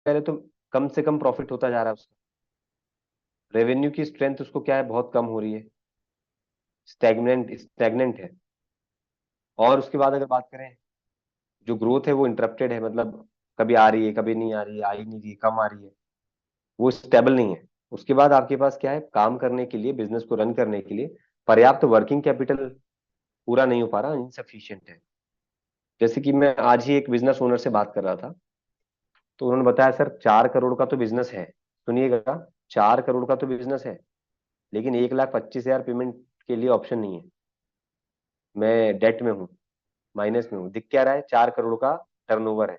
पहले तो कम से कम प्रॉफिट होता जा रहा है उसका। रेवेन्यू की स्ट्रेंथ उसको क्या है, बहुत कम हो रही है, स्टैग्नेंट स्टैग्नेंट है। और उसके बाद अगर बात करें, जो ग्रोथ है वो इंटरप्टेड है, मतलब कभी आ रही है कभी नहीं आ रही है, आ ही नहीं रही है, कम आ रही है, वो स्टेबल नहीं है। उसके बाद आपके पास क्या है, काम करने के लिए, बिजनेस को रन करने के लिए पर्याप्त वर्किंग कैपिटल पूरा नहीं हो पा रहा, इनसफिशियंट है। जैसे कि मैं आज ही एक बिजनेस ओनर से बात कर रहा था, तो उन्होंने बताया सर 4 करोड़ का तो बिजनेस है, सुनिएगा, 4 करोड़ का तो बिजनेस है, लेकिन 1,25,000 पेमेंट के लिए ऑप्शन नहीं है। मैं डेट में हूँ, माइनस में हूँ, दिख क्या रहा है, 4 करोड़ का टर्नओवर है।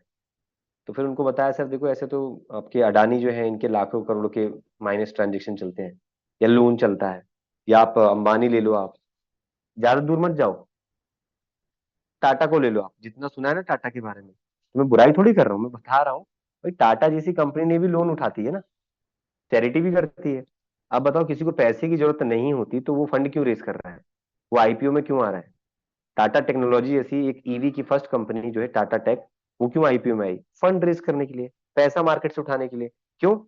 तो फिर उनको बताया सर देखो ऐसे तो आपके अडानी जो है इनके लाखों करोड़ के माइनस ट्रांजेक्शन चलते हैं, या लोन चलता है, या आप अंबानी ले लो, आप ज्यादा दूर मत जाओ, टाटा को ले लो, आप जितना सुना है ना टाटा के बारे में, तो मैं बुराई थोड़ी कर रहा हूँ, मैं बता रहा हूँ भाई टाटा जैसी कंपनी ने भी लोन उठाती है ना, चैरिटी भी करती है। अब बताओ किसी को पैसे की जरूरत नहीं होती तो वो फंड क्यों रेस कर रहा है, वो आईपीओ में क्यों आ रहा है। टाटा टेक्नोलॉजी ऐसी एक ईवी की फर्स्ट कंपनी जो है टाटा टेक, वो क्यों आईपीओ में आई, फंड रेस करने के लिए, पैसा मार्केट से उठाने के लिए। क्यों,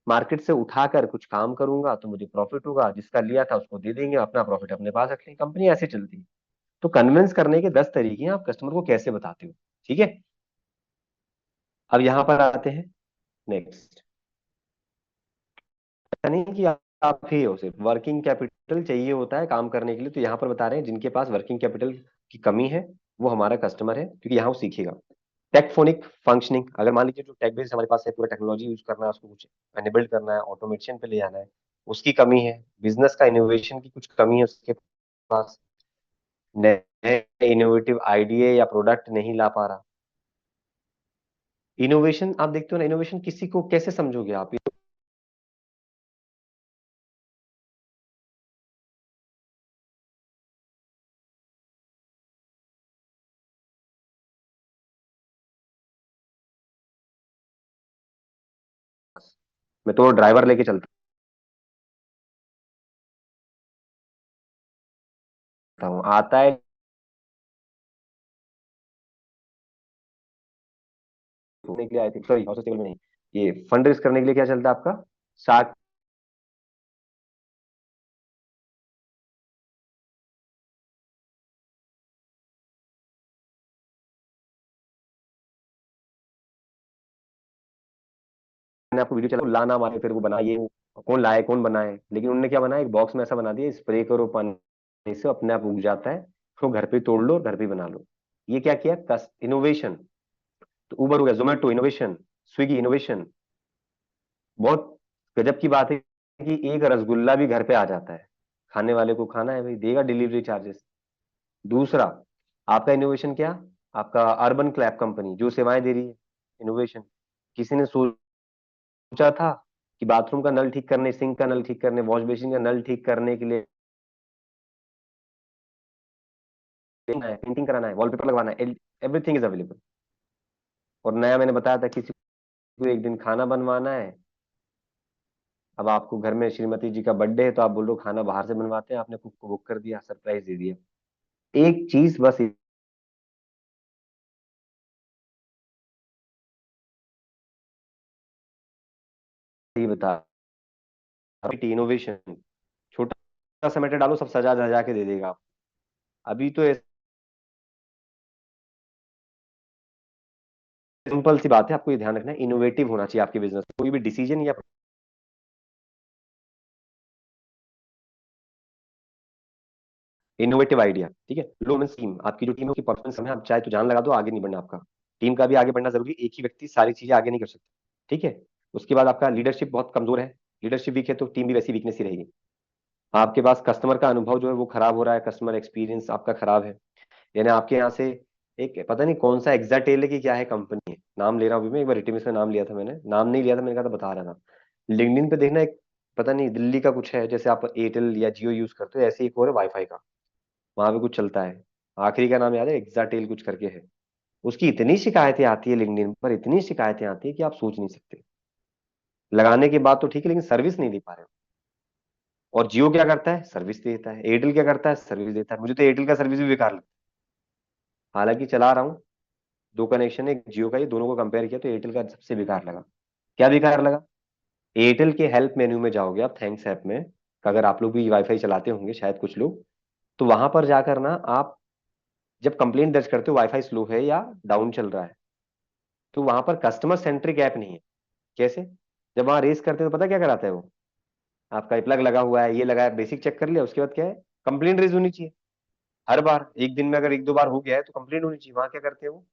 मार्केट से उठाकर कुछ काम करूंगा तो मुझे प्रॉफिट होगा, जिसका लिया था उसको दे देंगे, अपना प्रॉफिट अपने पास रख लेंगे, कंपनी ऐसे चलती है। तो कन्विंस करने के 10 तरीके हैं, आप कस्टमर को कैसे बताते हो। ठीक है, अब यहां पर आते हैं नेक्स्ट। नहीं कि आप ही हो, सिर्फ वर्किंग कैपिटल चाहिए होता है काम करने के लिए, तो यहाँ पर बता रहे हैं जिनके पास वर्किंग कैपिटल की कमी है वो हमारा कस्टमर है, क्योंकि यहाँ वो सीखेगा। टेकफोनिक फंक्शनिंग, अगर मान लीजिए जो टेक बेस हमारे पास है, पूरा टेक्नोलॉजी यूज करना है, उसको कुछ एनेबल्ड करना है, ऑटोमेशन पे ले आना है, उसकी कमी है। बिजनेस का इनोवेशन की कुछ कमी है उसके पास, नए इनोवेटिव आइडिया या प्रोडक्ट नहीं ला पा रहा। इनोवेशन आप देखते हो ना, इनोवेशन किसी को कैसे समझोगे आप। मैं तो ड्राइवर लेके चलता हूँ, आता है घूमने के लिए, आई थिंक सॉरी हॉस्पिटल में नहीं, ये फंड रेज करने के लिए क्या चलता है आपका, शार्क। मैंने आपको वीडियो चला, ला मारे फिर वो बनाइए, कौन लाए कौन बनाए, लेकिन उन्होंने क्या बनाया, एक बॉक्स में ऐसा बना दिया, स्प्रे करो पानी से अपने आप उग जाता है, उसको घर पे तोड़ लो, घर पे बना लो। ये क्या किया, इनोवेशन। तो उबर हो गया, जोमेटो इनोवेशन, स्विगी इनोवेशन। बहुत गजब की बात है कि एक रसगुल्ला भी घर पे आ जाता है, खाने वाले को खाना है भाई, देगा डिलीवरी चार्जेस। दूसरा, आपका इनोवेशन क्या, आपका अर्बन क्लैप कंपनी जो सेवाएं दे रही है, इनोवेशन। किसी ने सोचा था कि बाथरूम का नल ठीक करने, सिंक का नल ठीक करने, वॉश बेसिन का नल ठीक करने के लिए पेंटिंग कराना है, वॉलपेपर लगवाना है, एवरीथिंग इज अवेलेबल। और नया मैंने बताया था, किसी को एक दिन खाना बनवाना है, अब आपको घर में श्रीमती जी का बर्थडे है तो आप बोल रहे हो खाना बाहर से बनवाते हैं, आपने कुक को बुक कर दिया, सरप्राइज दे दिया। एक चीज बस ये बता, इनोवेशन, छोटा सा मैटर डालो, सब सजा धजा के दे देगा आप। अभी तो सिंपल सी बात है, आपको ये ध्यान रखना है, इनोवेटिव होना चाहिए आपके बिजनेस, कोई भी डिसीजन या इनोवेटिव आइडिया। ठीक है, लो मीन्स टीम, आपकी जो टीम है उसकी परफॉर्मेंस है, आप चाहे तो जान लगा दो, आगे नहीं बढ़ना आपका। टीम का भी आगे बढ़ना जरूरी, एक ही व्यक्ति सारी चीजें आगे नहीं कर सकता। ठीक है, उसके बाद आपका लीडरशिप बहुत कमजोर है, लीडरशिप वीक है तो टीम भी वैसी वीकनेस ही रहेगी। आपके पास कस्टमर का अनुभव जो है वो खराब हो रहा है, कस्टमर एक्सपीरियंस आपका खराब है। यानी आपके यहाँ से एक पता नहीं कौन सा एग्जाटेल है कि क्या है कंपनी है, नाम ले रहा हूँ अभी मैं, एक बार रिटिमिस में नाम लिया था मैंने, नाम नहीं लिया था, मैंने कहा था बता रहा था। लिंक्डइन पे देखना, एक पता नहीं दिल्ली का कुछ है, जैसे आप एयरटेल या जियो यूज करते हो ऐसे एक और है वाईफाई का, वहां पे कुछ चलता है, आखिरी का नाम याद है, एग्जाटेल कुछ करके है। उसकी इतनी शिकायतें आती है लिंक्डइन पर, इतनी शिकायतें आती है कि आप सोच नहीं सकते। लगाने के बाद तो ठीक है, लेकिन सर्विस नहीं दे पा रहे हो। और जियो क्या करता है, सर्विस देता है, एयरटेल क्या करता है, सर्विस देता है। मुझे तो एयरटेल का सर्विस भी बेकार लगता है, हालांकि चला रहा हूँ, दो कनेक्शन है, एक जियो का, ये दोनों को कंपेयर किया तो एयरटेल का सबसे बेकार लगा। क्या बेकार लगा? एयरटेल के हेल्प मेन्यू में जाओगे आप, थैंक्स ऐप में, अगर आप लोग भी वाईफाई चलाते होंगे शायद कुछ लोग, तो वहां पर जाकर ना आप जब कंप्लेंट दर्ज करते हो वाईफाई स्लो है या डाउन चल रहा है, तो वहां पर कस्टमर सेंट्रिक ऐप नहीं है। कैसे? जब वहां रेस करते हो तो पता क्या कराता है वो, आपका प्लग लगा हुआ है, ये लगा है, बेसिक चेक कर लिया, उसके बाद क्या है, कंप्लेंट रेज होनी चाहिए। हर बार एक दिन में अगर एक दो बार हो गया है तो कंप्लेंट होनी चाहिए। वहां क्या करते हैं वो,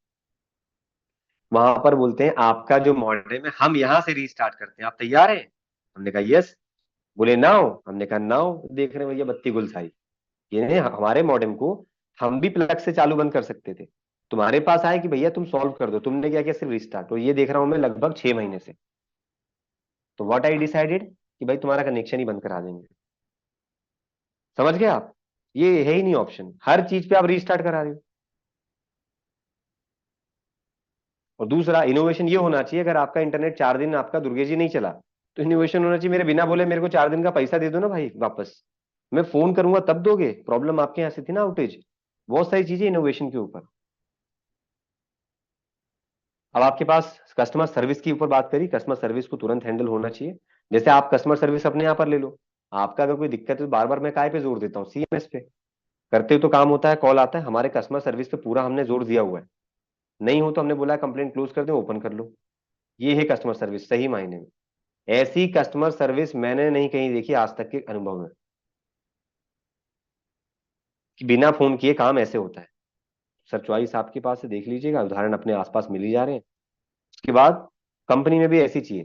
वहां पर बोलते हैं आपका जो मॉडेम है हम यहाँ से रीस्टार्ट करते हैं, आप तैयार हैं? हमने कहा यस। बोले नाउ, हमने कहा नाउ। देख रहे हैं भैया बत्ती गुल, ये हमारे मॉडेम को हम भी प्लग से चालू बंद कर सकते थे, तुम्हारे पास आए कि भैया तुम सॉल्व कर दो, तुमने क्या किया, सिर्फ रिस्टार्ट। और ये देख रहा हूं मैं लगभग 6 महीने से। तो व्हाट आई डिसाइडेड कि भाई तुम्हारा कनेक्शन ही बंद करा देंगे। समझ गए आप? ये है ही नहीं ऑप्शन, हर चीज पे आप रीस्टार्ट करा रहे हो। और दूसरा इनोवेशन ये होना चाहिए, अगर आपका इंटरनेट 4 दिन आपका दुर्गे जी नहीं चला, तो इनोवेशन होना चाहिए मेरे बिना बोले मेरे को 4 दिन का पैसा दे दो ना भाई वापस। मैं फोन करूंगा तब दोगे, प्रॉब्लम आपके यहाँ से थी ना, आउटेज। बहुत सारी चीजें इनोवेशन के ऊपर। अब आपके पास कस्टमर सर्विस की ऊपर बात करी, कस्टमर सर्विस को तुरंत हैंडल होना चाहिए। जैसे आप कस्टमर सर्विस अपने यहाँ पर ले लो, आपका अगर कोई दिक्कत है तो बार बार मैं काय पे जोर देता हूँ, सीएमएस पे। करते हो तो काम होता है, कॉल आता है, हमारे कस्टमर सर्विस पे पूरा हमने जोर दिया हुआ है। नहीं हो तो हमने बोला कंप्लेंट क्लोज कर दो, ओपन कर लो। ये है कस्टमर सर्विस सही मायने में। ऐसी कस्टमर सर्विस मैंने नहीं कहीं देखी आज तक के अनुभव में, कि बिना फोन किए काम ऐसे होता है। सर चॉइस आपके पास है, देख लीजिएगा, उदाहरण अपने आसपास मिल ही जा रहे हैं। उसके बाद कंपनी में भी ऐसी चाहिए,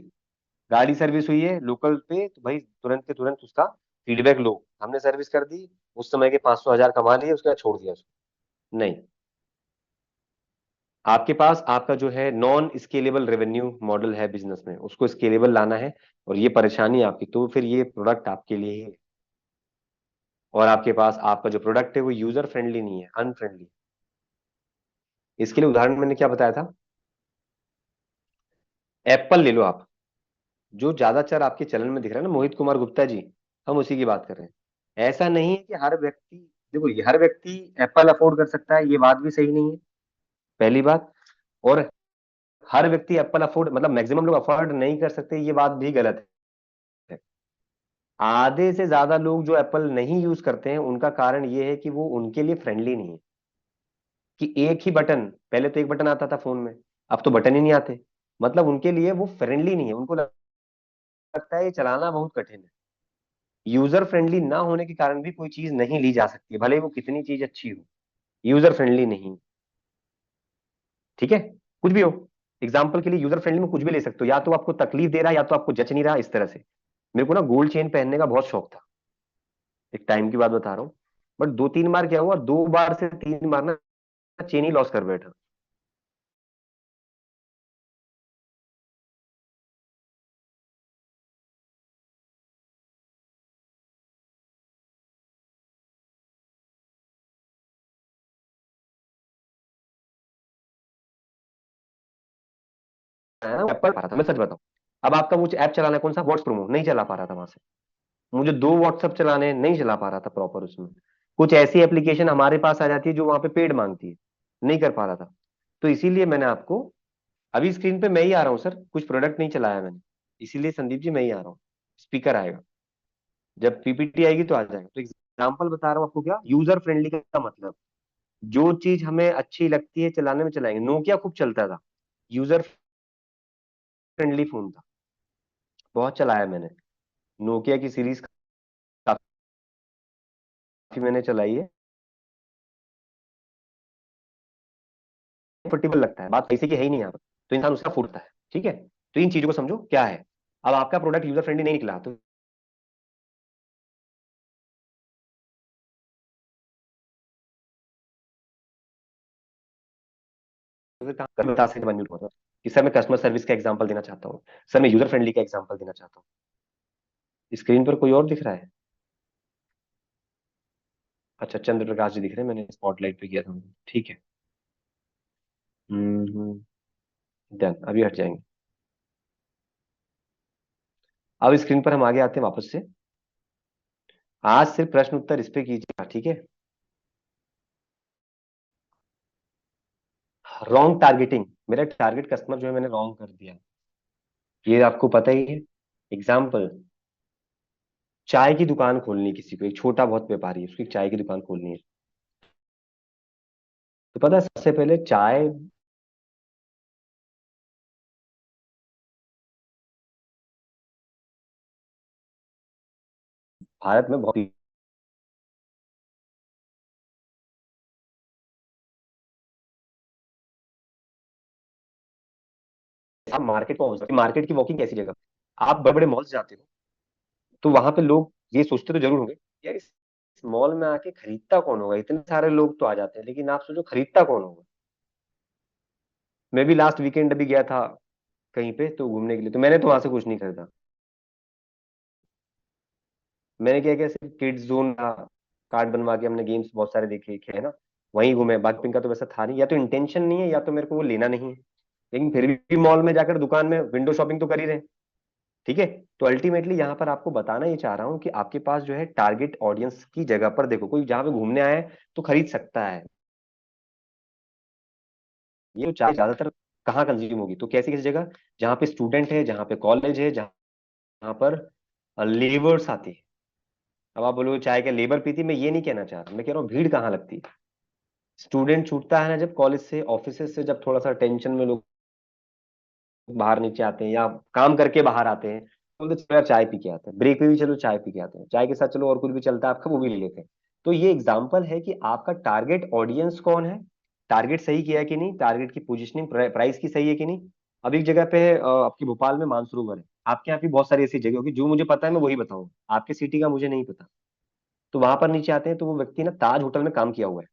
गाड़ी सर्विस हुई है लोकल पे तो भाई तुरंत के तुरंत उसका फीडबैक लो, हमने सर्विस कर दी, उस समय के 500 1000 कमा लिए, उसके बाद छोड़ दिया उसको। नहीं, आपके पास आपका जो है नॉन स्केलेबल रेवेन्यू मॉडल है बिजनेस में, उसको स्केलेबल लाना है। और ये परेशानी है आपकी, तो फिर ये प्रोडक्ट आपके लिए ही है। और आपके पास आपका जो प्रोडक्ट है वो यूजर फ्रेंडली नहीं है, अनफ्रेंडली। इसके लिए उदाहरण मैंने क्या बताया था, एप्पल ले लो आप, जो ज्यादातर आपके चलन में दिख रहा है ना, मोहित कुमार गुप्ता जी, हम उसी की बात कर रहे हैं। ऐसा नहीं है कि हर व्यक्ति, देखो ये हर व्यक्ति एप्पल अफोर्ड कर सकता है, ये बात भी सही नहीं है, पहली बात। और हर व्यक्ति एप्पल अफोर्ड, मतलब मैक्सिमम लोग अफोर्ड नहीं कर सकते, ये बात भी गलत है। आधे से ज्यादा लोग जो एप्पल नहीं यूज करते हैं उनका कारण ये है कि वो उनके लिए फ्रेंडली नहीं है। कि एक ही बटन, पहले तो एक बटन आता था फोन में, अब तो बटन ही नहीं आते, मतलब उनके लिए वो फ्रेंडली नहीं है, उनको लगता है ये चलाना बहुत कठिन है। यूजर फ्रेंडली ना होने के कारण भी कोई चीज नहीं ली जा सकती, भले वो कितनी चीज अच्छी हो, यूजर फ्रेंडली नहीं। ठीक है, कुछ भी हो, एग्जाम्पल के लिए यूजर फ्रेंडली में कुछ भी ले सकते हो, या तो आपको तकलीफ दे रहा है या तो आपको जच नहीं रहा, इस तरह से। मेरे को ना गोल्ड चेन पहनने का बहुत शौक था, एक टाइम की बात बता रहा हूँ। बट 2 3 बार क्या हुआ, 2 बार से 3 बार ना चेन ही लॉस कर बैठा। एप्पल पा रहा था, मैं सच बताऊं। अब आपका वो ऐप चलाना है कौन सा, व्हाट्स प्रोमो, नहीं चला पा रहा था वहां से। मुझे 2 व्हाट्सएप चलाने हैं, नहीं चला पा रहा था प्रॉपर उसमें। कुछ ऐसी एप्लीकेशन हमारे पास आ जाती है जो वहां पे पेड मांगती है, नहीं कर पा रहा था। तो इसीलिए मैंने आपको, अभी स्क्रीन पे मैं ही आ रहा हूँ सर, कुछ प्रोडक्ट नहीं चलाया मैंने, इसीलिए संदीप जी मैं ही आ रहा हूँ। स्पीकर आएगा, जब पीपीटी आएगी तो आ जाएगा। तो एग्जाम्पल बता रहा हूँ आपको, क्या यूजर फ्रेंडली का मतलब, जो चीज हमें अच्छी लगती है चलाने में चलाएंगे। नोकिया खूब चलता था, यूजर फ्रेंडली फोन था, बहुत चलाया मैंने। नोकिया की सीरीज काफी मैंने चलाई है, कंफर्टेबल लगता है, बात पैसे की है ही नहीं यहाँ पर, तो इंसान उसका फूटता है। ठीक है, तो इन चीजों को समझो क्या है। अब आपका प्रोडक्ट यूजर फ्रेंडली नहीं निकला तो फिर बता सकते बन हुआ था कि सर मैं कस्टमर सर्विस का एग्जांपल देना चाहता हूँ, सर मैं यूजर फ्रेंडली का एग्जांपल देना चाहता हूँ। स्क्रीन पर कोई और दिख रहा है? अच्छा, चंद्र प्रकाश जी दिख रहे हैं, मैंने स्पॉटलाइट पे किया था उनको। ठीक है। डन, अभी हट जाएंगे। अब स्क्रीन पर हम आगे आते हैं वापस से। आज सिर्फ प्रश्न उत्तर इस पे कीजिएगा, ठीक है। रॉन्ग टारगेटिंग, मेरा टारगेट कस्टमर जो है मैंने रॉन्ग कर दिया। ये आपको पता ही है। एग्जाम्पल, चाय की दुकान खोलनी है किसी को, एक छोटा बहुत व्यापारी है, उसकी चाय की दुकान खोलनी है। तो पता है सबसे पहले चाय, भारत में बहुत, आप मार्केट को, मार्केट की वॉकिंग कैसी जगह, आप बड़े बड़े मॉल्स जाते हो तो वहां पे लोग ये सोचते तो जरूर होंगे, यार इस मॉल में आके खरीदता कौन होगा, इतने सारे लोग तो आ जाते हैं, लेकिन आप सोचो खरीदता कौन होगा। मैं भी लास्ट वीकेंड अभी गया था कहीं पे तो घूमने के लिए, तो मैंने तो वहां से कुछ नहीं खरीदा। मैंने क्या किया, सिर्फ किड्स जोन था, कार्ड बनवा के हमने गेम्स बहुत सारे देखे खेले ना, वहीं घूमे। बाकी पिंक का तो वैसा था नहीं, या तो इंटेंशन नहीं है या तो मेरे को वो लेना नहीं है, लेकिन फिर भी मॉल में जाकर दुकान में विंडो शॉपिंग तो कर ही रहे हैं। ठीक है। तो अल्टीमेटली यहाँ पर आपको बताना ही चाह रहा हूँ कि आपके पास जो है टारगेट ऑडियंस की जगह पर देखो, कोई जहाँ पे घूमने आए तो खरीद सकता है। ये तो चाय ज्यादातर कहाँ कंज्यूम होगी, तो कैसी कैसी जगह, जहाँ पे स्टूडेंट है, जहाँ पे कॉलेज है, जहाँ पर लेबर्स आती है। अब आप बोलोगे चाय क्या लेबर पीती, मैं ये नहीं कहना चाह रहा, मैं कह रहा हूँ भीड़ कहाँ लगती है। स्टूडेंट छूटता है ना जब कॉलेज से, ऑफिस से, जब थोड़ा सा टेंशन में लोग बाहर नीचे आते हैं या काम करके बाहर आते हैं, तो बोलते चलो यार चाय पी के आते हैं, ब्रेक में भी चलो चाय पी के आते हैं, चाय के साथ चलो और कुछ भी चलता है आपका वो भी ले लेते हैं। तो ये एग्जाम्पल है कि आपका टारगेट ऑडियंस कौन है, टारगेट सही किया है कि नहीं, टारगेट की पोजिशनिंग प्राइस की सही है कि नहीं। अब एक जगह पे है आपकी भोपाल में मानसरोवर है, आपके यहाँ भी बहुत सारी ऐसी जगह होगी, जो मुझे पता है मैं वही बताऊंगा, आपके सिटी का मुझे नहीं पता। तो वहां पर नीचे आते हैं तो वो व्यक्ति ना ताज होटल में काम किया हुआ है,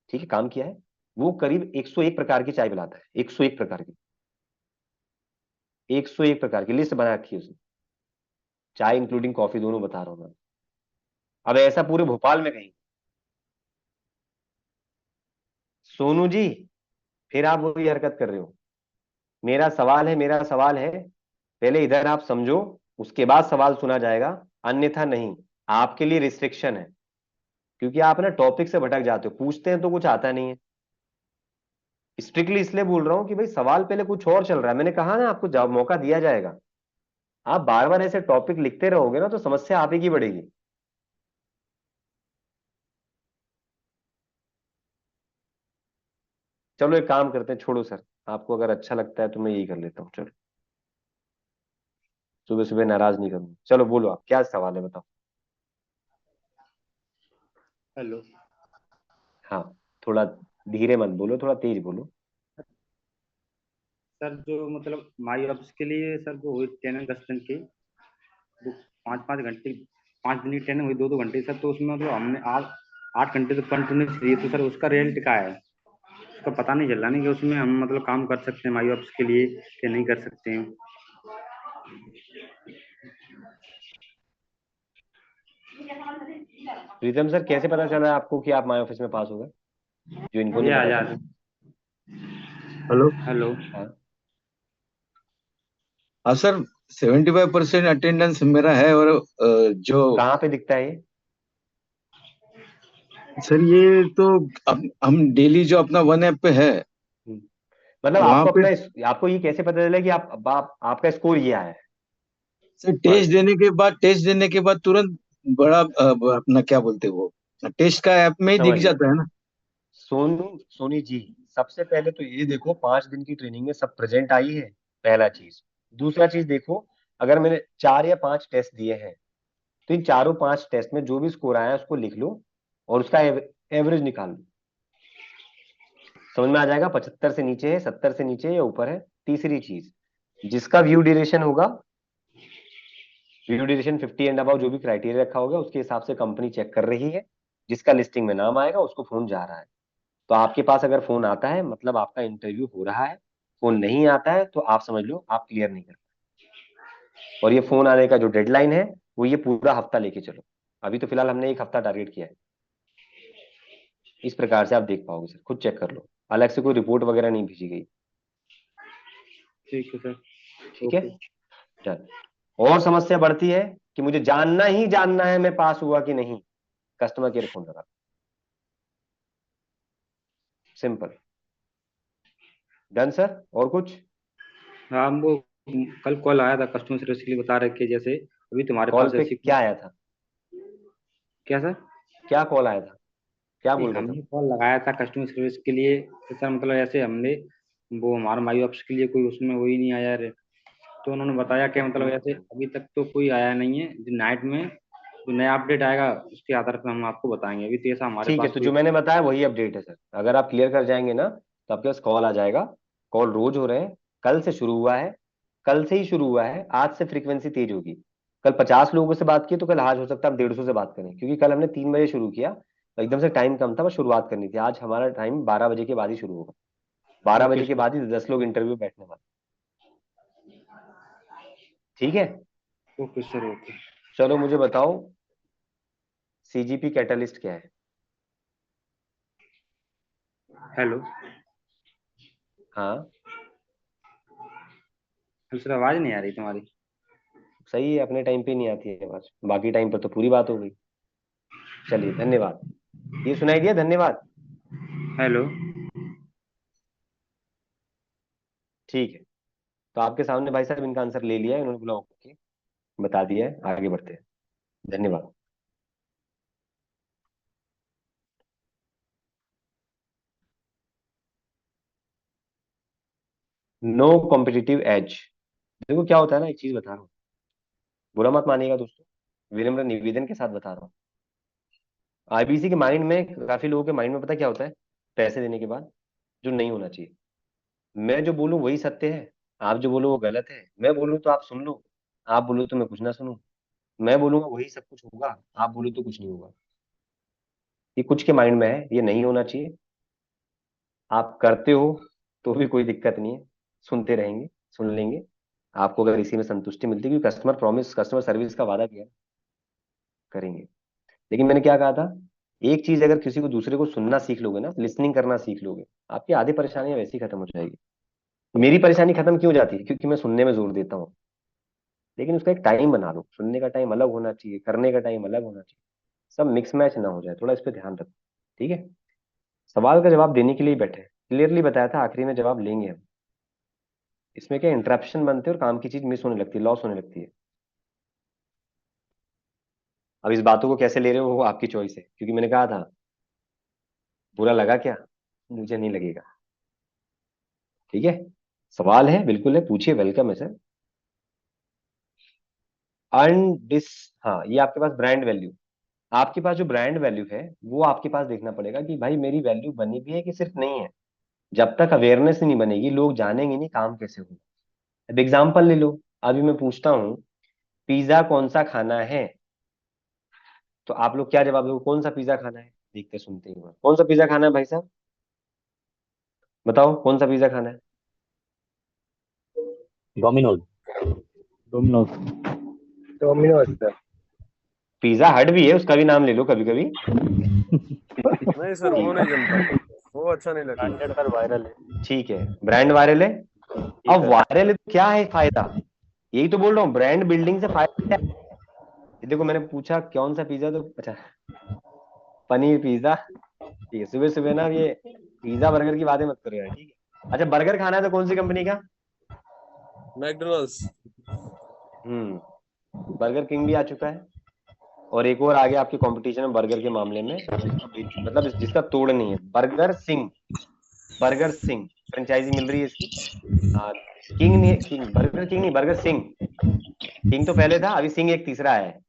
ठीक है, काम किया है। वो करीब 101 प्रकार की चाय पिलाता है, 101 प्रकार की, 101 प्रकार की लिस्ट बना रखी है उसने, चाय इंक्लूडिंग कॉफी दोनों बता रहा हूँ मैं। अब ऐसा पूरे भोपाल में कहीं, सोनू जी, फिर आप वही हरकत कर रहे हो। मेरा सवाल है, पहले इधर आप समझो, उसके बाद सवाल सुना जाएगा, अन्यथा नहीं। आपके लिए रिस्ट्रिक्शन है, क्योंकि आप ना टॉपिक से भटक जाते हो, पूछते हैं तो कुछ आता नहीं है। स्ट्रिक्टली इसलिए बोल रहा हूँ कि भाई सवाल पहले कुछ और चल रहा है, मैंने कहा ना आपको जवाब मौका दिया जाएगा। आप बार बार ऐसे टॉपिक लिखते रहोगे ना तो समस्या आप ही की बढ़ेगी। चलो एक काम करते हैं, छोड़ो सर, आपको अगर अच्छा लगता है तो मैं यही कर लेता हूँ, चलो। सुबह सुबह नाराज नहीं करूंगा, चलो बोलो आप क्या सवाल है बताओ। हेलो। हाँ, थोड़ा धीरे मत बोलो, थोड़ा तेज बोलो। सर जो मतलब माई ऑप्स के लिए सर वो हुई ट्रेनिंग 10 दिन की, वो 5-5 घंटे, 5 दिन की ट्रेनिंग हुई, 2-2 घंटे सर, तो उसमें मतलब हमने 8 8 घंटे तो कंटिन्यूस दिए, तो सर उसका रिजल्ट क्या है? उसका पता नहीं चल रहा नहीं कि उसमें हम मतलब काम कर सकते हैं माई ऑप्स के लिए कि नहीं कर सकते हैं। प्रीतम सर, कैसे पता चला आपको कि आप माई ऑफिस में पास हो गए, जो इनको ये नहीं पता चला। आजाद। Hello hello. हाँ, हाँ सर, 75% अटेंडेंस मेरा है। और जो कहाँ पे दिखता है ये। सर ये तो हम डेली जो अपना वन ऐप पे है हम्म, मतलब वहां आपको पे, अपना आपको ये कैसे पता चला कि आपका स्कोर ये आया है। सर मान, टेस्ट देने के बाद तुरंत बड़ा अपना क्या बोलते हैं वो, टेस्ट का ऐप में ही दिख समझ गया। जाता है ना। सोनी जी, सबसे पहले तो ये देखो 5 दिन की ट्रेनिंग में सब प्रेजेंट आई है, पहला चीज। दूसरा चीज देखो, अगर मैंने 4 या 5 टेस्ट दिए हैं, तो इन चारों 5 टेस्ट में जो भी स्कोर आया है उसको लिख लो और उसका एवरेज निकाल लो, समझ में आ जाएगा 75 से नीचे है, 70 से नीचे है या ऊपर है। तीसरी चीज, जिसका व्यू ड्यूरेशन होगा, व्यू ड्यूरेशन 50 एंड अबाउ जो भी क्राइटेरिया रखा होगा उसके हिसाब से कंपनी चेक कर रही है, जिसका लिस्टिंग में नाम आएगा उसको फोन जा रहा है। तो आपके पास अगर फोन आता है मतलब आपका इंटरव्यू हो रहा है, फोन नहीं आता है तो आप समझ लो आप क्लियर नहीं कर पाए। और ये फोन आने का जो डेडलाइन है वो ये पूरा हफ्ता लेके चलो, अभी तो फिलहाल हमने एक हफ्ता टारगेट किया है। इस प्रकार से आप देख पाओगे सर, खुद चेक कर लो, अलग से कोई रिपोर्ट वगैरह नहीं भेजी गई। ठीक है सर। ठीक है, ओके। चल। और समस्या बढ़ती है कि मुझे जानना ही जानना है मैं पास हुआ कि नहीं, कस्टमर केयर फोन लगा, सिंपल। डन सर, और कुछ। हाँ वो कल कॉल आया था कस्टमर सर्विस के लिए, बता रहे कि जैसे अभी तुम्हारे कॉल पास पे ऐसी। क्या आया था? क्या सर? क्या कॉल आया था? क्या नहीं, बोल रहे थे? हमने कॉल लगाया था कस्टमर सर्विस के लिए, तो सर मतलब ऐसे हमने वो हमारा माई ऑप्स के लिए कोई उसमें वो ही नहीं आया रे। तो उन्होंने बताया कि मतलब ऐसे हम्म, अभी तक तो कोई आया नहीं है, जो नाइट में जो नया अपडेट आएगा उसके आधार पर हम आपको बताएंगे। अभी तो ऐसा हमारे ठीक है, पास तो कोई। जो मैंने बताया वही अपडेट है सर। अगर आप क्लियर कर जाएंगे ना तो आपके पास कॉल आ जाएगा। कॉल रोज हो रहे हैं, कल से शुरू हुआ है। कल से ही शुरू हुआ है, आज से फ्रीक्वेंसी तेज होगी। कल 50 लोगों से बात की तो कल आज हो सकता है हम 150 से बात करें, क्योंकि कल हमने 3 बजे शुरू किया तो एकदम से टाइम कम था, बस शुरुआत करनी थी। आज हमारा टाइम 12 बजे के बाद ही शुरू होगा। 12 बजे ओके के सर। बाद ही 10 लोग इंटरव्यू बैठने वाले। ठीक है। Okay sir. ओके। चलो मुझे बताओ, सीजीपी कैटलिस्ट क्या है? हेलो। हाँ। हेलो सर, आवाज नहीं आ रही तुम्हारी। सही है, अपने टाइम पे नहीं आती है बस, बाकी टाइम पर तो पूरी बात हो गई। चलिए धन्यवाद। ये सुनाई दिया, धन्यवाद। हेलो। ठीक है, तो आपके सामने भाई साहब इनका आंसर ले लिया है, इन्होंने बोला ओके, बता दिया है, आगे बढ़ते हैं। धन्यवाद। No competitive edge. देखो क्या होता है ना, एक चीज बता रहा हूँ, बुरा मत मानिएगा दोस्तों, विनम्र निवेदन के साथ बता रहा हूँ। आईबीसी के माइंड में, काफी लोगों के माइंड में पता क्या होता है पैसे देने के बाद? जो नहीं होना चाहिए। मैं जो बोलूं वही सत्य है, आप जो बोलो वो गलत है। मैं बोलूं तो आप सुन लो, आप बोलो तो मैं कुछ ना सुनूं। मैं बोलूंगा वही सब कुछ होगा, आप बोलो तो कुछ नहीं होगा। ये कुछ के माइंड में है, ये नहीं होना चाहिए। आप करते हो तो भी कोई दिक्कत नहीं है, सुनते रहेंगे, सुन लेंगे। आपको अगर इसी में संतुष्टि मिलती है, क्योंकि कस्टमर प्रॉमिस, कस्टमर सर्विस का वादा किया, करेंगे। लेकिन मैंने क्या कहा था, एक चीज अगर किसी को, दूसरे को सुनना सीख लोगे ना, लिसनिंग करना सीख लोगे, आपकी आधी परेशानियां वैसे ही खत्म हो जाएगी। मेरी परेशानी खत्म क्यों हो जाती है? क्योंकि मैं सुनने में जोर देता हूँ। लेकिन उसका एक टाइम बना लो, सुनने का टाइम अलग होना चाहिए, करने का टाइम अलग होना चाहिए। सब मिक्स मैच ना हो जाए, थोड़ा इस पे ध्यान रखो। ठीक है। सवाल का जवाब देने के लिए ही बैठे हैं। क्लियरली बताया था, आखिरी में जवाब लेंगे हम। इसमें क्या इंटरप्शन बनते हैं और काम की चीज मिस होने लगती है, लॉस होने लगती है। अब इस बातों को कैसे ले रहे हो वो आपकी चॉइस है, क्योंकि मैंने कहा था, बुरा लगा क्या? मुझे नहीं लगेगा। ठीक है। सवाल है, बिल्कुल है, पूछिए, वेलकम है सर। अनडिस हाँ, ये आपके पास ब्रांड वैल्यू। आपके पास जो ब्रांड वैल्यू है वो आपके पास देखना पड़ेगा कि भाई मेरी वैल्यू बनी भी है कि सिर्फ नहीं है। जब तक अवेयरनेस नहीं बनेगी, लोग जानेंगे नहीं काम कैसे होगा। अब एग्जाम्पल ले लो, अभी मैं पूछता हूँ पिज्जा कौन सा खाना है, तो आप लोग क्या जवाब दोगे? कौन सा पिज्जा खाना है? देखते सुनते ही हुआ, कौन सा पिज्जा खाना है भाई साहब? बताओ कौन सा पिज्जा खाना है? Domino's. Domino's. Domino's sir. Pizza हट भी है, उसका भी नाम ले लो कभी कभी। नहीं सर, वो ठीक नहीं जमता, वो अच्छा नहीं लगता। ठीक ब्रांडेड सर, वायरल है। ठीक है, ब्रांड वायरल है। जी अब सर। वायरल है तो क्या है फायदा? यही तो बोल रहा हूँ, ब्रांड बिल्डिंग से फायदा क्या है? ये देखो मैंने पूछा कौन सा पिज्जा, तो अच्छा, पनीर पिज्जा। ठीक है, सुबह सुबह ना ये पिज्जा बर्गर की बातें मत करो यार, ठीक है। अच्छा, बर्गर खाना है तो कौन सी कंपनी का? मैकडोनल्ड्स। बर्गर किंग भी आ चुका है। और एक और आ गया आपके कंपटीशन में बर्गर के मामले में, जिसका मतलब जिसका तोड़ नहीं है, burger Singh. Burger Singh franchise मिल रही है इसकी। हाँ, किंग नहीं, किंग बर्गर किंग नहीं, बर्गर सिंह। किंग तो पहले था, अभी सिंह एक तीसरा आया है।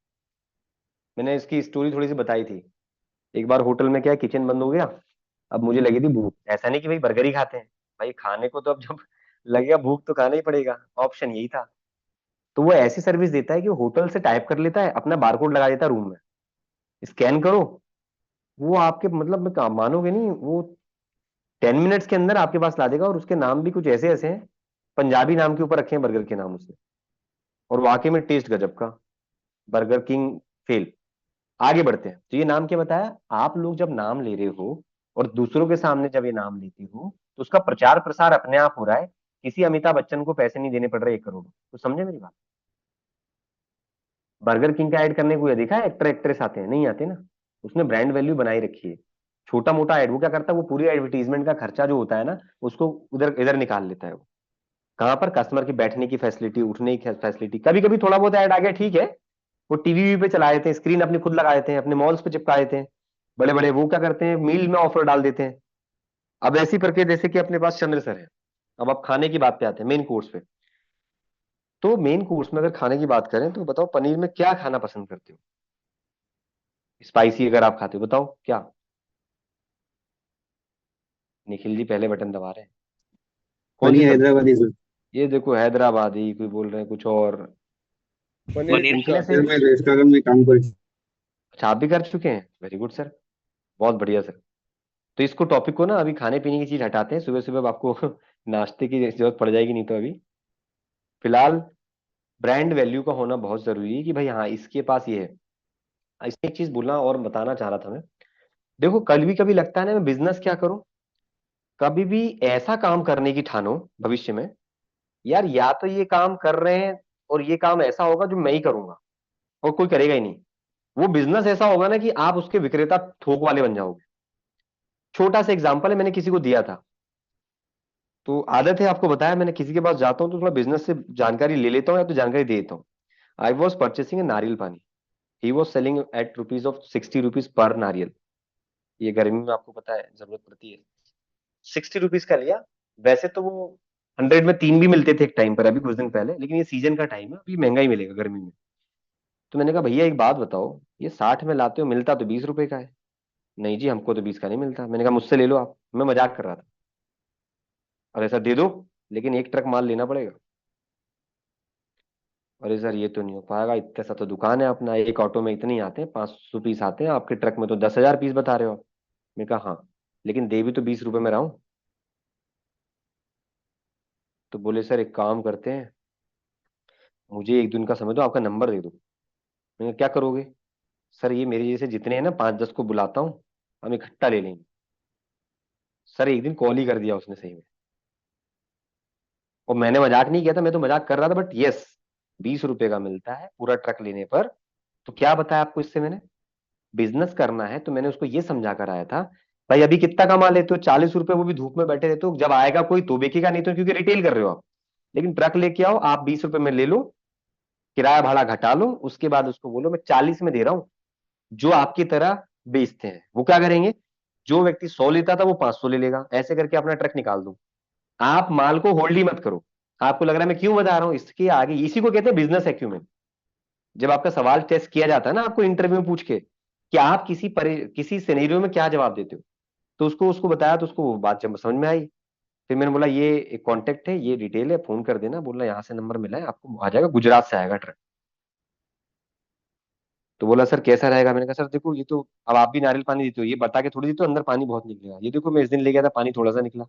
मैंने इसकी स्टोरी थोड़ी सी बताई थी। एक बार होटल में क्या है, किचन बंद हो गया। अब मुझे लगी थी भूख, ऐसा नहीं कि भाई बर्गर ही खाते हैं, भाई खाने को तो अब जब लगेगा भूख तो खाना ही पड़ेगा, ऑप्शन यही था। तो वो ऐसी सर्विस देता है कि होटल से टाइप कर लेता है, अपना बारकोड लगा देता है रूम में, स्कैन करो, वो आपके मतलब में काम मानोगे नहीं, वो 10 मिनट्स के अंदर आपके पास ला देगा। और उसके नाम भी कुछ ऐसे ऐसे हैं, पंजाबी नाम के ऊपर रखे हैं बर्गर के नाम उसने। और वाकई में टेस्ट गजब का। Burger king fail. आगे बढ़ते हैं, तो ये नाम क्या बताया? आप लोग जब नाम ले रहे हो और दूसरों के सामने जब ये नाम लेते हो, तो उसका प्रचार प्रसार अपने आप हो रहा है। किसी अमिताभ बच्चन को पैसे नहीं देने पड़ रहे 1 करोड़, तो समझे मेरी बात? बर्गर किंग का ऐड करने को ये देखा है एक्टर एक्ट्रेस आते हैं? नहीं आते ना। उसने ब्रांड वैल्यू बनाई रखी है। छोटा मोटा ऐड वो क्या करता है, वो पूरी एडवर्टीजमेंट का खर्चा जो होता है ना, उसको उधर इधर निकाल लेता है वो। कहाँ पर? कस्टमर की बैठने की फैसिलिटी, उठने की फैसिलिटी। कभी कभी थोड़ा बहुत ऐड आ गया, ठीक है, वो टीवी पे चला देते हैं, स्क्रीन अपनी खुद लगा देते हैं, अपने मॉल्स पे चिपका देते हैं बड़े बड़े। वो क्या करते हैं, मील में ऑफर डाल देते हैं। अब ऐसी करके जैसे कि अपने पास चंद्र सर है। अब आप खाने की बात पे आते हैं, मेन कोर्स पे। तो मेन कोर्स में अगर खाने की बात करें तो बताओ, पनीर में क्या खाना पसंद करते हो? स्पाइसी अगर आप खाते हो, बताओ क्या। निखिल जी पहले बटन दबा रहे हैं। कौन सी पनीर सब्जी? हैदराबादी सर। ये देखो हैदराबादी, कोई बोल रहे हैं कुछ और। पनीर इनमें टिक्का। से। सर मैं रेस्टोरेंट में काम कर। अच्छा, आप भी कर चुके हैं, वेरी गुड सर, बहुत बढ़िया सर। तो इसको टॉपिक को ना अभी खाने पीने की चीज हटाते हैं, सुबह सुबह अब आपको नाश्ते की जरूरत पड़ जाएगी नहीं तो अभी फिलहाल ब्रांड वैल्यू का होना बहुत जरूरी है कि भाई हाँ इसके पास ये है। इसमें एक चीज बोलना और बताना चाह रहा था मैं। देखो कल भी कभी लगता है ना मैं बिजनेस क्या करूं, कभी भी ऐसा काम करने की ठानो भविष्य में, यार या तो ये काम कर रहे हैं और ये काम ऐसा होगा जो मैं ही करूंगा और कोई करेगा ही नहीं। वो बिजनेस ऐसा होगा ना कि आप उसके विक्रेता थोक वाले बन जाओगे। छोटा सा एग्जांपल है, मैंने किसी को दिया था। तो आदत है, आपको बताया, मैंने किसी के पास जाता हूँ तो थोड़ा बिजनेस से जानकारी ले लेता हूँ या तो जानकारी दे देता हूँ। आई वॉज परचेसिंग ए नारियल पानी। He was selling at rupees of 60 rupees per नारियल। ये गर्मी में आपको पता है जरूरत पड़ती है। 60 रुपीज का लिया। वैसे तो वो 100 में 3 भी मिलते थे एक टाइम पर, अभी कुछ दिन पहले, लेकिन ये सीजन का टाइम है, अभी महंगा ही मिलेगा गर्मी में। तो मैंने कहा भैया एक बात बताओ, ये 60 में लाते हो, मिलता तो 20 रुपए का है। नहीं जी, हमको तो 20 का नहीं मिलता। मैंने कहा मुझसे ले लो आप, मैं मजाक कर रहा था। अरे सर दे दो, लेकिन एक ट्रक माल लेना पड़ेगा। अरे सर ये तो नहीं हो पाएगा, इतना सा तो दुकान है अपना, एक ऑटो में इतने ही आते हैं, 500 पीस आते हैं, आपके ट्रक में तो 10,000 पीस बता रहे हो आप। मैंने कहा हाँ, लेकिन दे भी तो 20 रुपए में रहा हूँ। तो बोले सर एक काम करते हैं, मुझे एक दिन का समय दो, आपका नंबर दे दो। मैंने कहा क्या करोगे? सर ये मेरे जैसे जितने हैं ना, 5-10 को बुलाता हूँ, हम इकट्ठा ले लेंगे। सर एक दिन कॉल ही कर दिया उसने सही में। और मैंने मजाक नहीं किया था, मैं तो मजाक कर रहा था, बट यस, 20 रुपए का मिलता है पूरा ट्रक लेने पर। तो क्या बताया आपको इससे मैंने, बिजनेस करना है तो मैंने उसको ये समझा कर आया था, भाई अभी कितना कमा लेते हो, 40 रुपए, वो भी धूप में बैठे रहते हो, जब आएगा कोई तो बेचेगा, नहीं तो, क्योंकि रिटेल कर रहे हो आप। लेकिन ट्रक लेके आओ आप, 20 रुपए में ले लो, किराया भाड़ा घटा लो, उसके बाद उसको बोलो मैं 40 में दे रहा हूँ। जो आपकी तरह बेचते हैं वो क्या करेंगे, जो व्यक्ति 100 लेता था वो 500 ले लेगा, ऐसे करके अपना ट्रक निकाल दो। आप माल को होल्ड ही मत करो। आपको लग रहा है मैं क्यों बता रहा हूं, इसके आगे इसी को कहते हैं बिजनेस एक्यूमेंट। जब आपका सवाल टेस्ट किया जाता है ना आपको इंटरव्यू में पूछ के कि आप किसी सिनेरियो में क्या जवाब देते हो, तो उसको उसको बताया, तो उसको वो बात जब समझ में आई। फिर मैंने बोला ये एक कांटेक्ट है, ये डिटेल है, फोन कर देना, बोला यहाँ से नंबर मिला है आपको, आ जाएगा, गुजरात से आएगा ट्रक। तो बोला सर कैसा रहेगा? मैंने कहा सर देखो ये तो, अब आप भी नारियल पानी देते हो, ये बता के थोड़ी देते हो अंदर पानी बहुत निकलेगा, ये देखो मैं इस दिन ले गया था पानी थोड़ा सा निकला।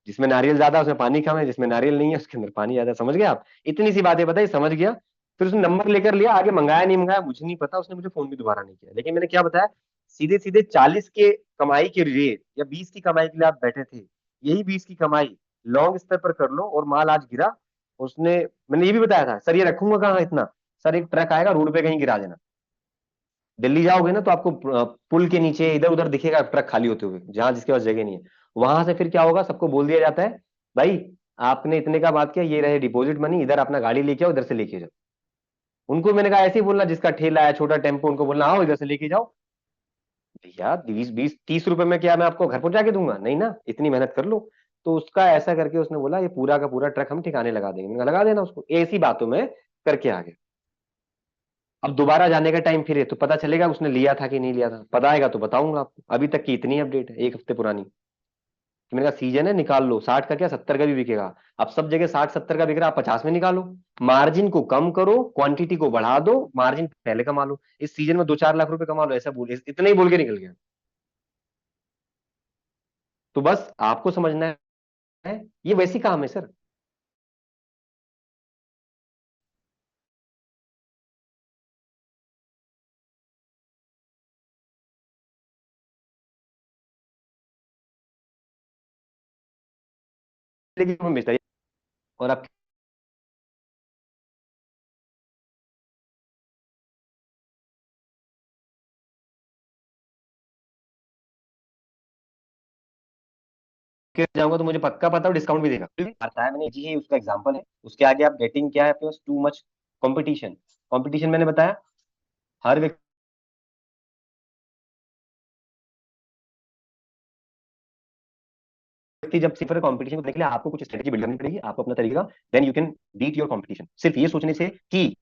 जिसमें नारियल ज्यादा है उसमें पानी कम है, जिसमें नारियल नहीं है उसके अंदर पानी ज्यादा है। समझ गए आप? इतनी सी बातें बताई, समझ गया। फिर उसने नंबर लेकर लिया, आगे मंगाया नहीं मंगाया मुझे नहीं पता, उसने मुझे फोन भी दोबारा नहीं किया। लेकिन मैंने क्या बताया, सीधे सीधे 40 के कमाई के लिए या 20 की कमाई के लिए आप बैठे थे, यही 20 की कमाई लॉन्ग स्तर पर कर लो, और माल आज गिरा। उसने, मैंने ये भी बताया था सर ये रखूंगा कहाँ इतना, सर एक ट्रक आएगा रोड पे कहीं गिरा देना। दिल्ली जाओगे ना तो आपको पुल के नीचे इधर उधर दिखेगा ट्रक खाली होते हुए, जहां जिसके पास जगह नहीं है। वहां से फिर क्या होगा, सबको बोल दिया जाता है, भाई आपने इतने का बात किया, ये रहे डिपॉजिट मनी, इधर अपना गाड़ी लेके आओ, इधर से लेके जाओ। उनको मैंने कहा ऐसे ही बोलना, जिसका ठेला है छोटा टेम्पो, उनको बोलना आओ इधर से लेके जाओ। भैया 20-20-30 रुपए में क्या मैं आपको घर पहुंचा के दूंगा? नहीं ना, इतनी मेहनत कर लो। तो उसका ऐसा करके उसने बोला ये पूरा का पूरा ट्रक हम ठिकाने लगा देंगे। मैंने कहा लगा देना उसको, ऐसी बातों में करके आ गए। अब दोबारा जाने का टाइम फिर है तो पता चलेगा उसने लिया था कि नहीं लिया था, पता आएगा तो बताऊंगा आपको। अभी तक की इतनी अपडेट है, एक हफ्ते पुरानी। तो मैंने कहा सीजन है निकाल लो, 60 का क्या 70 का भी बिकेगा। अब सब जगह 60-70 का बिक रहा है, आप 50 में निकालो। मार्जिन को कम करो, क्वांटिटी को बढ़ा दो, मार्जिन पहले कमा लो, इस सीजन में 2-4 लाख रुपए कमा लो, ऐसा बोल, इतना ही बोल के निकल गया। तो बस आपको समझना है, ये वैसी काम है सर। लेकिन हम मिस्टर, और आप के जाऊंगा तो मुझे पक्का पता है डिस्काउंट भी देगा, आता है। मैंने जी ये उसका एग्जांपल है। उसके आगे आप डेटिंग क्या है आपके पास, टू मच कंपटीशन। कंपटीशन मैंने बताया, हर व्यक्ति जब सिर्फ कंपटीशन को देखने के लिए आपको कुछ स्ट्रेटेजी बिल्ड करनी पड़ेगी, आपको अपना तरीका, then you can beat your competition. सिर्फ ये सोचने से कि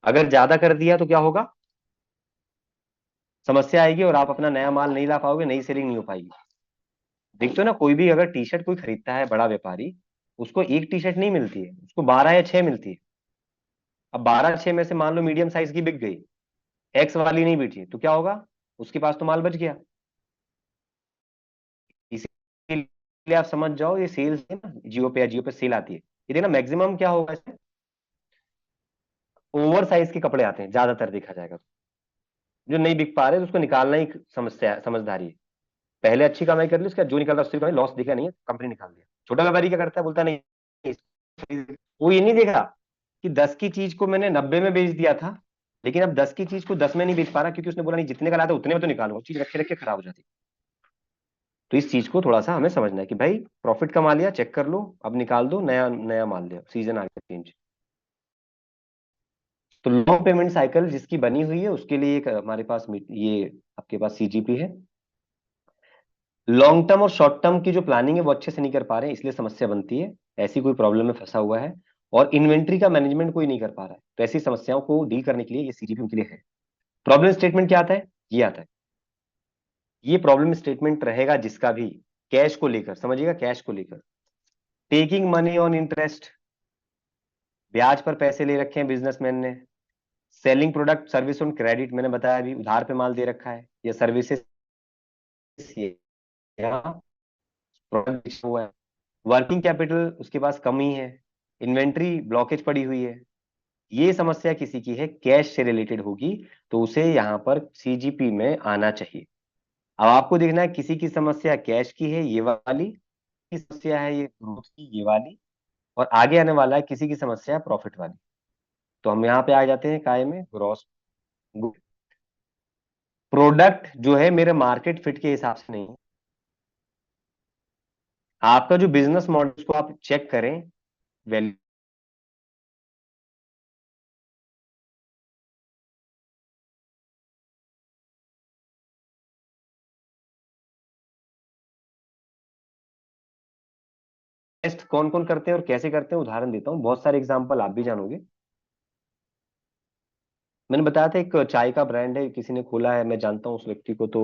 अगर ज्यादा कर दिया तो क्या होगा, समस्या आएगी और आप अपना नया माल नहीं ला पाओगे, नई सेलिंग नहीं हो पाएगी। देखते हो ना, कोई भी अगर टी शर्ट कोई खरीदता है बड़ा व्यापारी, उसको एक टी शर्ट नहीं मिलती है, उसको 12 या 6 मिलती है। अब 12 6 में से मान लो मीडियम साइज की बिक गई, एक्स वाली नहीं बिकी, तो क्या होगा, उसके पास तो माल बच गया। इसीलिए आप समझ जाओ, ये सेल्स है ना, जियो पे सेल आती है, ये देखना मैक्सिमम क्या होगा इसमें, ओवर साइज के कपड़े आते हैं ज्यादातर देखा जाएगा तो। जो नहीं बिक पा रहे तो उसको निकालना ही समस्या समझदारी है। पहले अच्छी कमाई कर ली, उसका जो निकल रहा है उससे कमाई, लॉस दिखा नहीं है, कंपनी निकाल दिया। छोटा व्यापारी क्या करता है, बोलता नहीं, वो ये नहीं देखा कि 10 की चीज को मैंने 90 में बेच दिया था, लेकिन अब 10 की चीज को 10 में नहीं बेच पा रहा, क्योंकि उसने बोला नहीं जितने का लाया था उतने में तो निकालूंगा, चीज रखे रखे खराब हो जाती। तो इस चीज को थोड़ा सा हमें समझना है कि भाई प्रॉफिट कमा लिया, चेक कर लो, अब निकाल दो, नया नया माल ले, सीजन आ गया चेंज। तो लॉन्ग पेमेंट साइकिल जिसकी बनी हुई है उसके लिए एक हमारे पास ये आपके पास सीजीपी है। लॉन्ग टर्म और शॉर्ट टर्म की जो प्लानिंग है वो अच्छे से नहीं कर पा रहे हैं, इसलिए समस्या बनती है। ऐसी कोई प्रॉब्लम में फंसा हुआ है और इन्वेंट्री का मैनेजमेंट कोई नहीं कर पा रहा है, तो ऐसी समस्याओं को डील करने के लिए ये सीजीपी उनके लिए है। प्रॉब्लम स्टेटमेंट क्या आता है, ये आता है। ये प्रॉब्लम स्टेटमेंट रहेगा जिसका भी कैश को लेकर, समझिएगा, कैश को लेकर, टेकिंग मनी ऑन इंटरेस्ट, ब्याज पर पैसे ले रखे हैं बिजनेसमैन ने, selling product service on credit, मैंने बताया अभी उधार पे माल दे रखा है, या सर्विसेज प्रोडक्ट हुआ है, वर्किंग कैपिटल उसके पास कमी है, इन्वेंट्री ब्लॉकेज पड़ी हुई है, ये समस्या किसी की है, कैश से रिलेटेड होगी, तो उसे यहां पर सीजीपी में आना चाहिए। अब आपको देखना है किसी की समस्या कैश की है, ये वाली की समस्या है, ये ग्रोथ की, ये वाली, और आगे आने वाला है किसी की समस्या है प्रॉफिट वाली। तो हम यहाँ पे आ जाते हैं काय में, ग्रॉस। प्रोडक्ट जो है मेरे मार्केट फिट के हिसाब से नहीं, आपका जो बिजनेस मॉडल उसको आप चेक करें, वैल्यू टेस्ट कौन कौन करते हैं और कैसे करते हैं, उदाहरण देता हूं, बहुत सारे एग्जांपल आप भी जानोगे। मैंने बताया था एक चाय का ब्रांड है, किसी ने खोला है, मैं जानता हूँ उस व्यक्ति को, तो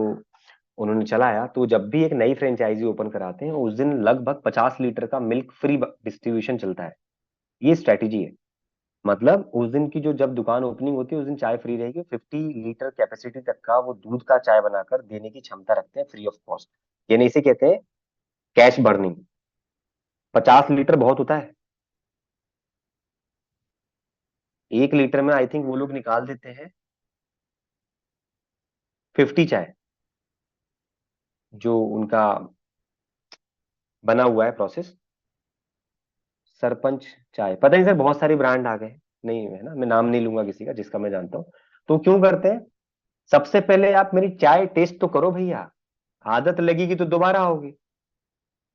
उन्होंने चलाया, तो जब भी एक नई फ्रेंचाइजी ओपन कराते हैं उस दिन लगभग 50 लीटर का मिल्क फ्री डिस्ट्रीब्यूशन चलता है। ये स्ट्रैटेजी है, मतलब उस दिन की जो जब दुकान ओपनिंग होती है उस दिन चाय फ्री रहेगी, 50 लीटर कैपेसिटी तक का वो दूध का चाय बनाकर देने की क्षमता रखते हैं फ्री ऑफ कॉस्ट। यानी इसे कहते हैं कैश बर्निंग। 50 लीटर बहुत होता है, 1 लीटर में आई थिंक वो लोग निकाल देते हैं 50 चाय, जो उनका बना हुआ है प्रोसेस। सरपंच चाय, पता नहीं सर, बहुत सारे ब्रांड आ गए, नहीं है ना, मैं नाम नहीं लूंगा किसी का जिसका मैं जानता हूँ। तो क्यों करते हैं, सबसे पहले आप मेरी चाय टेस्ट तो करो भैया, आदत लगेगी तो दोबारा होगी।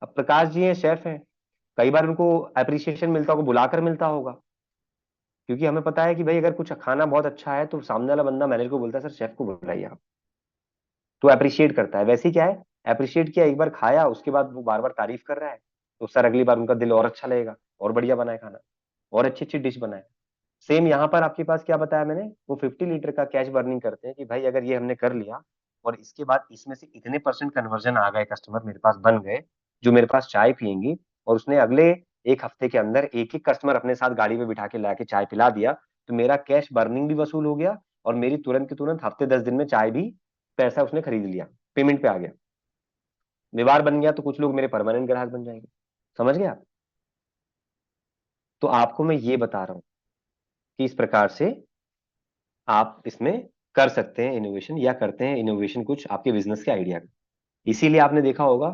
अब प्रकाश जी हैं, शेफ हैं, कई बार उनको अप्रिसिएशन मिलता होगा, बुलाकर मिलता होगा, क्योंकि हमें पता है कि भाई अगर कुछ खाना बहुत अच्छा है तो सामने वाला बंदा मैनेजर को बोलता है सर शेफ को बुलाइए आप, तो अप्रिशिएट करता है। वैसे ही क्या है, अप्रिशिएट किया, एक बार खाया, उसके बाद वो बार बार तारीफ कर रहा है, तो सर अगली बार उनका दिल और अच्छा लगेगा, और बढ़िया बनाए खाना, और अच्छी अच्छी डिश बनाए। सेम यहाँ पर आपके पास क्या बताया मैंने, वो 50 लीटर का कैश बर्निंग करते हैं कि भाई अगर ये हमने कर लिया और इसके बाद इसमें से इतने % कन्वर्जन आ गए, कस्टमर मेरे पास बन गए जो मेरे पास चाय पियेंगी, और उसने अगले एक हफ्ते के अंदर एक एक कस्टमर अपने साथ गाड़ी में बिठा के लाके चाय पिला दिया, तो मेरा कैश बर्निंग भी वसूल हो गया, और मेरी तुरंत की तुरंत हफ्ते 10 दिन में चाय भी, पैसा उसने खरीद लिया, पेमेंट पे आ गया, व्यवहार बन गया, तो कुछ लोग मेरे परमानेंट ग्राहक बन जाएंगे। समझ गया? तो आपको मैं ये बता रहा हूं कि इस प्रकार से आप इसमें कर सकते हैं इनोवेशन, या करते हैं इनोवेशन कुछ आपके बिजनेस के आइडिया का। इसीलिए आपने देखा होगा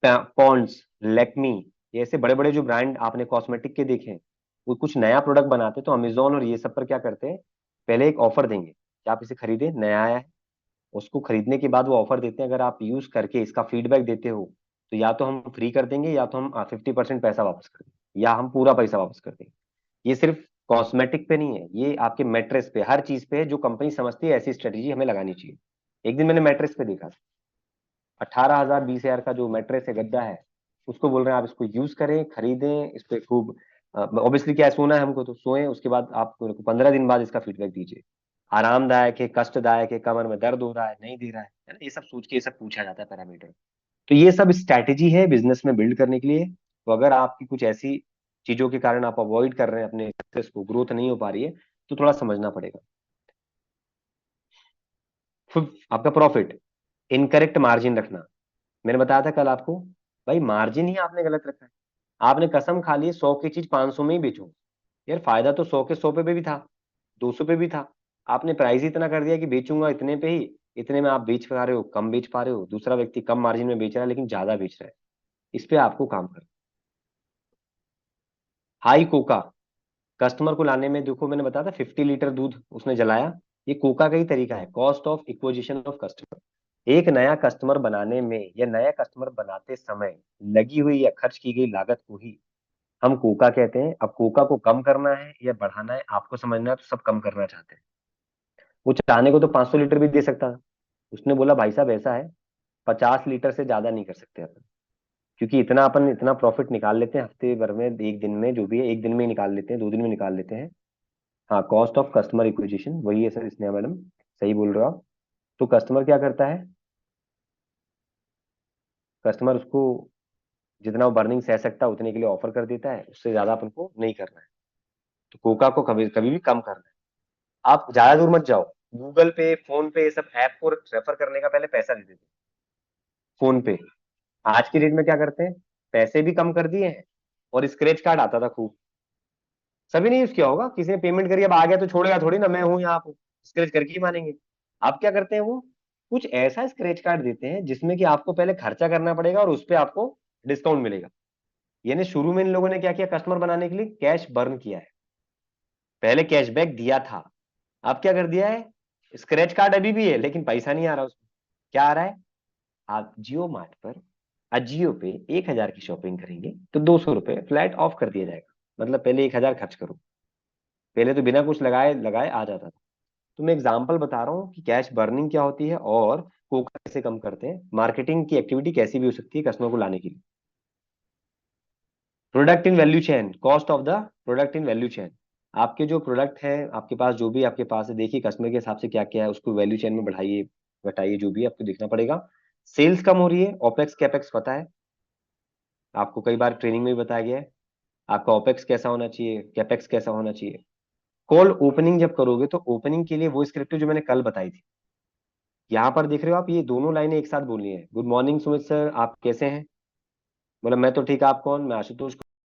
पॉन्ड्स, लैक्मी, ये ऐसे बड़े बड़े जो ब्रांड आपने कॉस्मेटिक के देखे हैं, वो कुछ नया प्रोडक्ट बनाते हैं तो अमेजोन और ये सब पर क्या करते हैं, पहले एक ऑफर देंगे कि आप इसे खरीदें, नया आया है। उसको खरीदने के बाद वो ऑफर देते हैं, अगर आप यूज करके इसका फीडबैक देते हो तो या तो हम फ्री कर देंगे, या तो हम 50% पैसा वापस कर देंगे, या हम पूरा पैसा वापस कर देंगे। ये सिर्फ कॉस्मेटिक पे नहीं है, ये आपके मैट्रेस पे, हर चीज पे है, जो कंपनी समझती है ऐसी स्ट्रेटेजी हमें लगानी चाहिए। एक दिन मैंने मैट्रेस पे देखा था, 18,000 20,000 का जो मैट्रेस है, गद्दा है, उसको बोल रहे हैं आप इसको यूज करें, खरीदें, इस पे खूब, ऑब्वियसली क्या है, सोना है हमको, तो सोए, उसके बाद आप 15 दिन बाद इसका फीडबैक दीजिए, आरामदायक है, कष्टदायक है, कमर में दर्द हो रहा है, नहीं दे रहा है ना, ये सब सोच के ये सब पूछा जाता है पैरामीटर। तो ये सब स्ट्रैटेजी है बिजनेस में बिल्ड करने के लिए। तो अगर आपकी कुछ ऐसी चीजों के कारण आप अवॉइड कर रहे हैं अपने सक्सेस को, ग्रोथ नहीं हो पा रही है, तो थोड़ा समझना पड़ेगा। फिर आपका प्रॉफिट, इनकरेक्ट मार्जिन रखना। मैंने बताया था कल आपको, भाई मार्जिन ही आपने गलत रखा है। आपने कसम खा ली 100 की चीज 500 में ही बेचो, यार फायदा तो 100 के 100 पे भी था, 200 पे भी था। आपने प्राइस ही इतना कर दिया कि बेचूंगा इतने पे ही, इतने में आप बेच पा रहे हो, कम बेच पा रहे हो, दूसरा व्यक्ति कम मार्जिन में बेच रहा है लेकिन ज्यादा बेच रहा है। इस पे आपको काम करना। हाई कोका, कस्टमर को लाने में, देखो मैंने बताया था 50 लीटर दूध उसने जलाया, ये कोका का ही तरीका है, cost of acquisition of customer. एक नया कस्टमर बनाने में या नया कस्टमर बनाते समय लगी हुई या खर्च की गई लागत को ही हम कोका कहते हैं। अब कोका को कम करना है या बढ़ाना है आपको समझना है, तो सब कम करना चाहते हैं। वो चाहने को तो 500 लीटर भी दे सकता था, उसने बोला भाई साहब ऐसा है, 50 लीटर से ज्यादा नहीं कर सकते अपन, क्योंकि इतना अपन इतना प्रॉफिट निकाल लेते हैं हफ्ते भर में, एक दिन में, जो भी है, एक दिन में ही निकाल लेते हैं, 2 दिन में निकाल लेते हैं। हाँ, कॉस्ट ऑफ कस्टमर इक्विजिशन वही है सर, स्नेहा मैडम, सही बोल रहे हो आप। तो कस्टमर क्या करता है, कस्टमर उसको जितना वो बर्निंग सह सकता है उतने के लिए ऑफर कर देता है, उससे ज्यादा अपन को नहीं करना है। तो कोका को कभी कभी भी कम करना है। आप ज्यादा दूर मत जाओ, गूगल पे, फोन पे, ये सब ऐप को रेफर करने का पहले पैसा दे देते हैं। फोन पे आज की डेट में क्या करते हैं, पैसे भी कम कर दिए हैं, और स्क्रैच कार्ड आता था खूब, सभी ने यूज किया होगा, किसी ने पेमेंट करी, अब आ गया तो छोड़ेगा थोड़ी ना, मैं हूं यहाँ पे, स्क्रैच करके ही मानेंगे। आप क्या करते हैं, वो कुछ ऐसा स्क्रैच कार्ड देते हैं जिसमें कि आपको पहले खर्चा करना पड़ेगा और उस पर आपको डिस्काउंट मिलेगा। यानी शुरू में इन लोगों ने क्या किया, कस्टमर बनाने के लिए कैश बर्न किया है, पहले कैशबैक दिया था, अब क्या कर दिया है, स्क्रैच कार्ड अभी भी है लेकिन पैसा नहीं आ रहा उसमें। क्या आ रहा है, आप जियो मार्ट पर अजियो पे 1,000 की शॉपिंग करेंगे तो 200 रुपए फ्लैट ऑफ कर दिया जाएगा, मतलब पहले 1,000 खर्च करो। पहले तो बिना कुछ लगाए लगाए आ जाता था। तो मैं एग्जांपल बता रहा हूँ कि कैश बर्निंग क्या होती है और कोका कैसे कम करते हैं, मार्केटिंग की एक्टिविटी कैसी भी हो सकती है कस्टमर को लाने के लिए। Product in value chain, cost of the product in value chain. आपके जो प्रोडक्ट है आपके पास, जो भी आपके पास है, देखिए कस्टमर के हिसाब से क्या क्या है, उसको वैल्यू चेन में बढ़ाइए घटाइए, जो भी आपको देखना पड़ेगा। सेल्स कम हो रही है, ओपेक्स कैपेक्स पता है आपको, कई बार ट्रेनिंग में भी बताया गया है, आपका ओपेक्स कैसा होना चाहिए, कैपेक्स कैसा होना चाहिए। कॉल ओपनिंग जब करोगे तो ओपनिंग के लिए वो स्क्रिप्ट जो मैंने कल बताई थी, यहाँ पर देख रहे हो आप, ये दोनों लाइनें एक साथ बोलनी है। गुड मॉर्निंग सुमित सर, आप कैसे हैं, बोला मैं तो ठीक, आप कौन, मैं आशुतोष